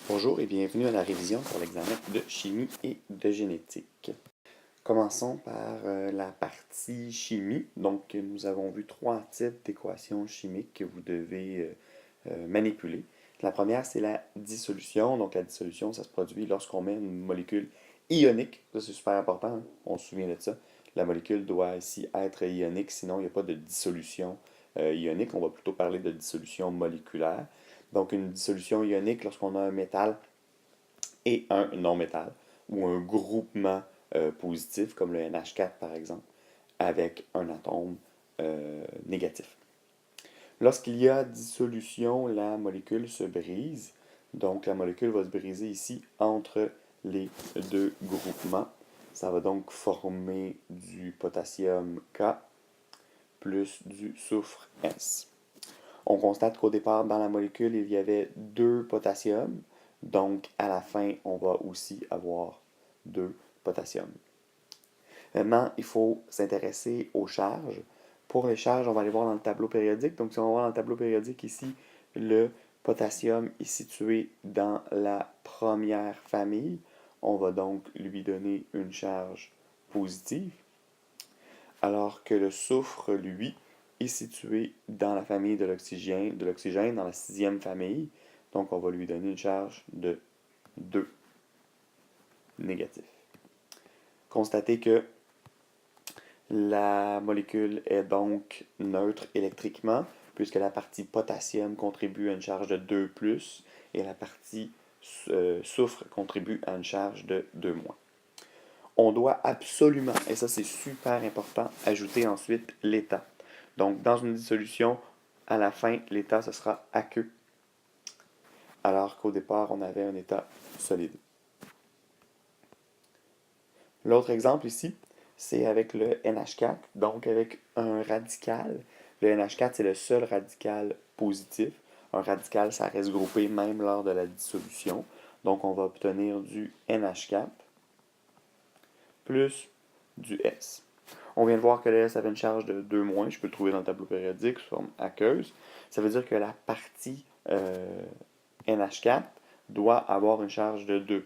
Bonjour et bienvenue à la révision pour l'examen de chimie et de génétique. Commençons par la partie chimie. Donc, nous avons vu trois types d'équations chimiques que vous devez manipuler. La première, c'est la dissolution. Donc, la dissolution, ça se produit lorsqu'on met une molécule ionique. Ça, c'est super important, hein? On se souvient de ça. La molécule doit ici être ionique, sinon il n'y a pas de dissolution ionique. On va plutôt parler de dissolution moléculaire. Donc, une dissolution ionique, lorsqu'on a un métal et un non-métal, ou un groupement positif, comme le NH4 par exemple, avec un atome négatif. Lorsqu'il y a dissolution, la molécule se brise. Donc la molécule va se briser ici entre les deux groupements. Ça va donc former du potassium K plus du soufre S. On constate qu'au départ, dans la molécule, il y avait 2 potassium. Donc, à la fin, on va aussi avoir 2 potassium. Maintenant, il faut s'intéresser aux charges. Pour les charges, on va aller voir dans le tableau périodique. Donc, si on va voir dans le tableau périodique ici, le potassium est situé dans la première famille. On va donc lui donner une charge positive. Alors que le soufre, lui, est situé dans la famille de l'oxygène, dans la sixième famille. Donc, on va lui donner une charge de 2 négatif. Constatez que la molécule est donc neutre électriquement, puisque la partie potassium contribue à une charge de 2+, et la partie soufre contribue à une charge de 2-. On doit absolument, et ça c'est super important, ajouter ensuite l'état. Donc, dans une dissolution, à la fin, l'état, ce sera aqueux, alors qu'au départ, on avait un état solide. L'autre exemple ici, c'est avec le NH4, donc avec un radical. Le NH4, c'est le seul radical positif. Un radical, ça reste groupé même lors de la dissolution. Donc, on va obtenir du NH4 plus du S. On vient de voir que le S avait une charge de 2-. Je peux le trouver dans le tableau périodique sous forme aqueuse. Ça veut dire que la partie NH4 doit avoir une charge de 2+.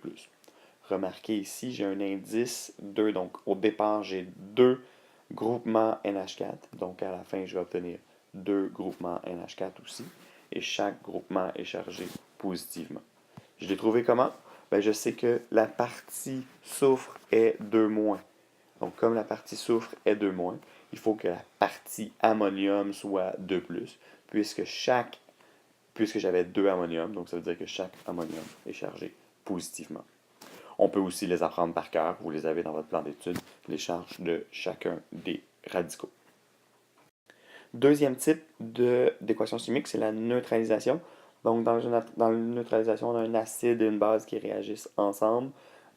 Remarquez ici, j'ai un indice 2. Donc, au départ, j'ai 2 groupements NH4. Donc, à la fin, je vais obtenir 2 groupements NH4 aussi. Et chaque groupement est chargé positivement. Je l'ai trouvé comment? Ben, je sais que la partie soufre est 2-. Donc, comme la partie soufre est 2-, il faut que la partie ammonium soit 2+, puisque j'avais 2 ammonium, donc ça veut dire que chaque ammonium est chargé positivement. On peut aussi les apprendre par cœur, vous les avez dans votre plan d'études, les charges de chacun des radicaux. Deuxième type d'équation chimique, c'est la neutralisation. Donc, dans la neutralisation, on a un acide et une base qui réagissent ensemble.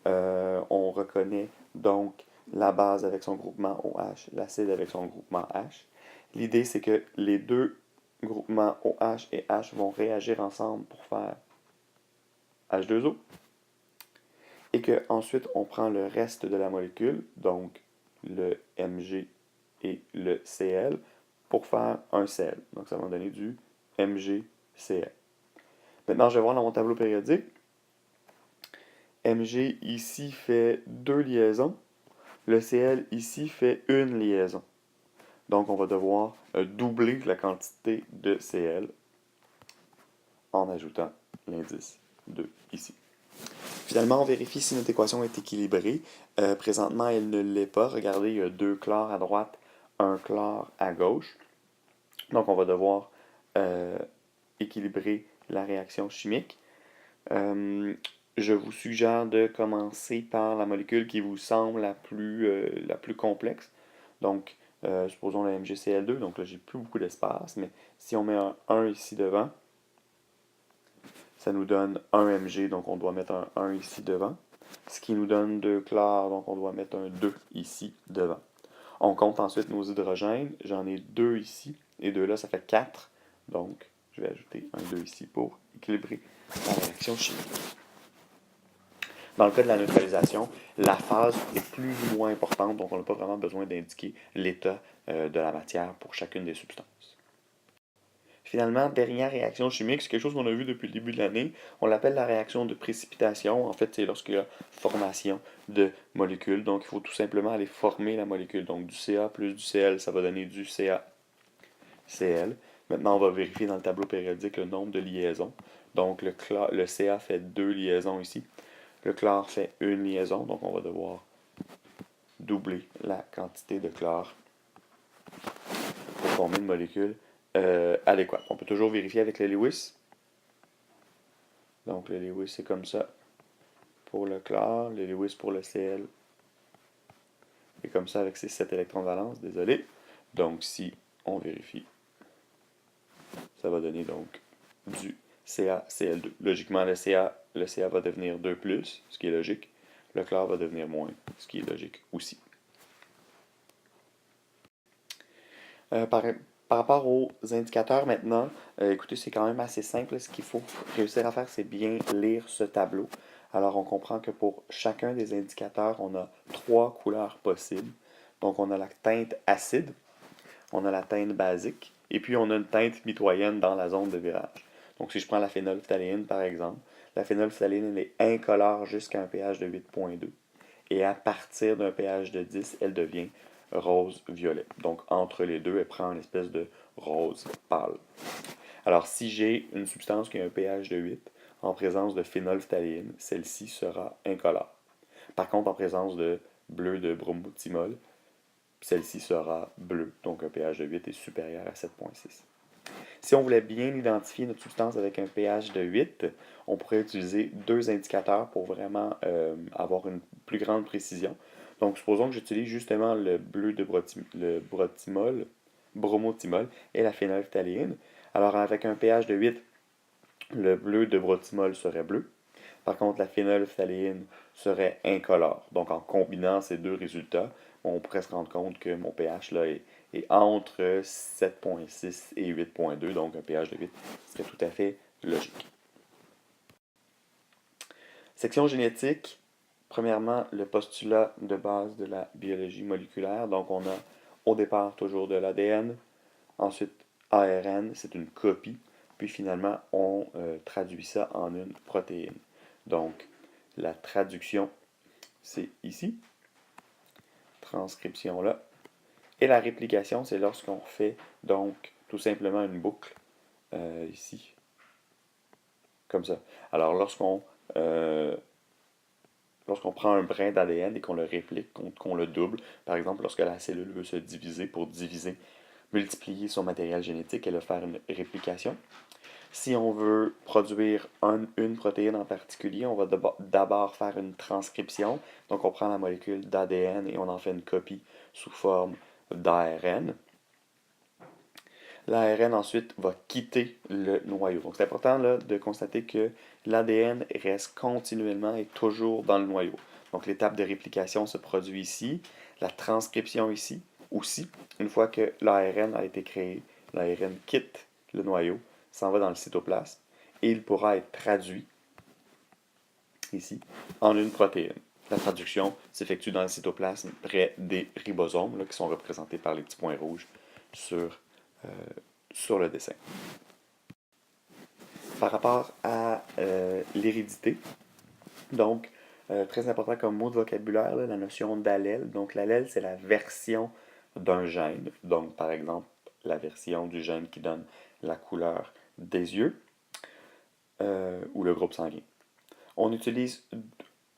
On reconnaît donc la base avec son groupement OH, l'acide avec son groupement H. L'idée, c'est que les deux groupements OH et H vont réagir ensemble pour faire H2O. Et qu'ensuite, on prend le reste de la molécule, donc le Mg et le Cl, pour faire un Cl. Donc, ça va donner du MgCl. Maintenant, je vais voir dans mon tableau périodique. Mg ici fait 2 liaisons. Le Cl ici fait une liaison. Donc, on va devoir doubler la quantité de Cl en ajoutant l'indice 2 ici. Finalement, on vérifie si notre équation est équilibrée. Présentement, elle ne l'est pas. Regardez, il y a 2 chlores à droite, un chlore à gauche. Donc, on va devoir équilibrer la réaction chimique. Je vous suggère de commencer par la molécule qui vous semble la plus complexe. Donc, supposons le MgCl2. Donc là, j'ai plus beaucoup d'espace, mais si on met un 1 ici devant, ça nous donne 1 Mg, donc on doit mettre un 1 ici devant. Ce qui nous donne 2 chlore, donc on doit mettre un 2 ici devant. On compte ensuite nos hydrogènes. J'en ai 2 ici, et 2 là, ça fait 4. Donc, je vais ajouter un 2 ici pour équilibrer la réaction chimique. Dans le cas de la neutralisation, la phase est plus ou moins importante, donc on n'a pas vraiment besoin d'indiquer l'état de la matière pour chacune des substances. Finalement, dernière réaction chimique, c'est quelque chose qu'on a vu depuis le début de l'année. On l'appelle la réaction de précipitation. En fait, c'est lorsqu'il y a formation de molécules. Donc, il faut tout simplement aller former la molécule. Donc, du Ca plus du Cl, ça va donner du CaCl. Maintenant, on va vérifier dans le tableau périodique le nombre de liaisons. Donc, le Ca fait 2 liaisons ici. Le chlore fait une liaison. Donc, on va devoir doubler la quantité de chlore pour former une molécule adéquate. On peut toujours vérifier avec le Lewis. Donc le Lewis c'est comme ça pour le chlore, le Lewis pour le Cl et comme ça avec ses 7 électrons de valence, désolé. Donc si on vérifie, ça va donner donc du CaCl2. Logiquement le Ca va devenir 2+, ce qui est logique. Le chlore va devenir moins, ce qui est logique aussi. Par rapport aux indicateurs maintenant, écoutez, c'est quand même assez simple. Ce qu'il faut réussir à faire, c'est bien lire ce tableau. Alors, on comprend que pour chacun des indicateurs, on a 3 couleurs possibles. Donc, on a la teinte acide, on a la teinte basique, et puis on a une teinte mitoyenne dans la zone de virage. Donc, si je prends la phénylphthaléine, par exemple, la phénylphthaléine, elle est incolore jusqu'à un pH de 8,2. Et à partir d'un pH de 10, elle devient rose-violet. Donc, entre les deux, elle prend une espèce de rose pâle. Alors, si j'ai une substance qui a un pH de 8, en présence de phénylphthaléine, celle-ci sera incolore. Par contre, en présence de bleu de bromothymol, celle-ci sera bleue, donc un pH de 8 est supérieur à 7,6. Si on voulait bien identifier notre substance avec un pH de 8, on pourrait utiliser 2 indicateurs pour vraiment avoir une plus grande précision. Donc, supposons que j'utilise justement le bleu de bromothymol et la phénylphthaléine. Alors, avec un pH de 8, le bleu de bromothymol serait bleu. Par contre, la phénylphthaléine serait incolore. Donc, en combinant ces deux résultats, on pourrait se rendre compte que mon pH là est entre 7,6 et 8,2, donc un pH de 8 serait tout à fait logique. Section génétique. Premièrement, le postulat de base de la biologie moléculaire. Donc, on a au départ toujours de l'ADN, ensuite ARN, c'est une copie, puis finalement, on traduit ça en une protéine. Donc, la traduction, c'est ici. Transcription là. Et la réplication, c'est lorsqu'on fait donc tout simplement une boucle ici. Comme ça. Alors, lorsqu'on prend un brin d'ADN et qu'on le réplique, qu'on le double, par exemple, lorsque la cellule veut se diviser pour multiplier son matériel génétique, elle va faire une réplication. Si on veut produire une protéine en particulier, on va d'abord faire une transcription. Donc, on prend la molécule d'ADN et on en fait une copie sous forme d'ARN. L'ARN ensuite va quitter le noyau. Donc, c'est important là, de constater que l'ADN reste continuellement et toujours dans le noyau. Donc, l'étape de réplication se produit ici, la transcription ici aussi. Une fois que l'ARN a été créé, l'ARN quitte le noyau, s'en va dans le cytoplasme et il pourra être traduit ici en une protéine. La traduction s'effectue dans le cytoplasme près des ribosomes là, qui sont représentés par les petits points rouges sur le dessin. Par rapport à l'hérédité, donc très important comme mot de vocabulaire, là, la notion d'allèle. Donc l'allèle, c'est la version d'un gène. Donc par exemple, la version du gène qui donne la couleur des yeux ou le groupe sanguin. On utilise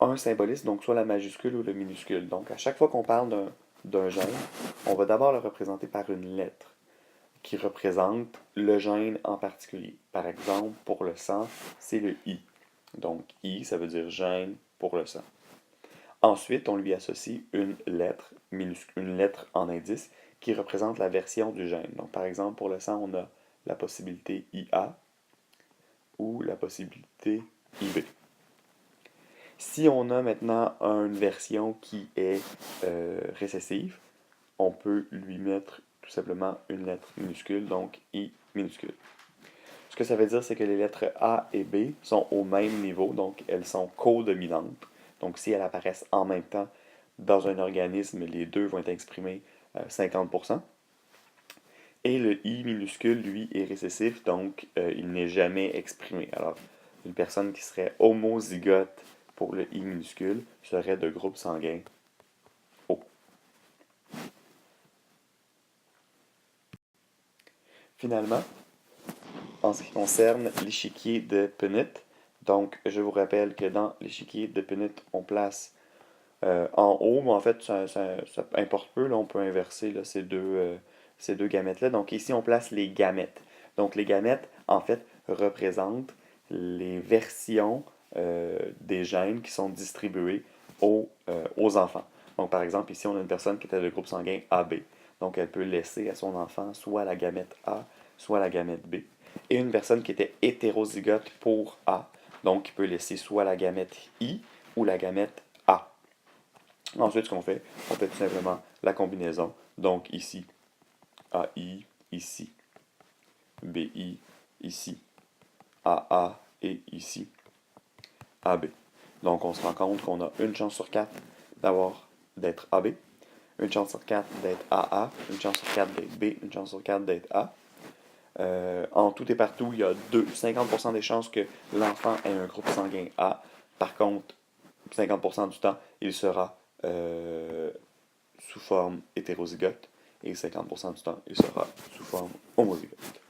un symbolisme, donc soit la majuscule ou le minuscule. Donc à chaque fois qu'on parle d'un gène, on va d'abord le représenter par une lettre qui représente le gène en particulier. Par exemple, pour le sang, c'est le I. Donc I, ça veut dire gène pour le sang. Ensuite, on lui associe une lettre en indice qui représente la version du gène. Donc par exemple, pour le sang, on a la possibilité IA ou la possibilité IB. Si on a maintenant une version qui est récessive, on peut lui mettre tout simplement une lettre minuscule, donc I minuscule. Ce que ça veut dire, c'est que les lettres A et B sont au même niveau, donc elles sont codominantes. Donc si elles apparaissent en même temps dans un organisme, les deux vont être exprimés 50%. Et le I minuscule, lui, est récessif, donc il n'est jamais exprimé. Alors, une personne qui serait homozygote pour le I minuscule serait de groupe sanguin O. Finalement, en ce qui concerne l'échiquier de Punnett, donc je vous rappelle que dans l'échiquier de Punnett, on place en haut, mais en fait, ça importe peu, là, on peut inverser là, ces deux gamètes-là. Donc ici, on place les gamètes. Donc les gamètes, en fait, représentent les versions des gènes qui sont distribués aux enfants. Donc par exemple, ici, on a une personne qui était de groupe sanguin AB. Donc elle peut laisser à son enfant soit la gamète A, soit la gamète B. Et une personne qui était hétérozygote pour A, donc qui peut laisser soit la gamète I ou la gamète A. Ensuite, ce qu'on fait, on fait tout simplement la combinaison. Donc ici, AI, ici, BI, ici, AA et ici, AB. Donc on se rend compte qu'on a une chance sur 4 d'être AB, une chance sur 4 d'être AA, une chance sur 4 d'être B, une chance sur 4 d'être A. En tout et partout, il y a 50% des chances que l'enfant ait un groupe sanguin A. Par contre, 50% du temps, il sera sous forme hétérozygote et 50% du temps, il sera sous forme homozygote.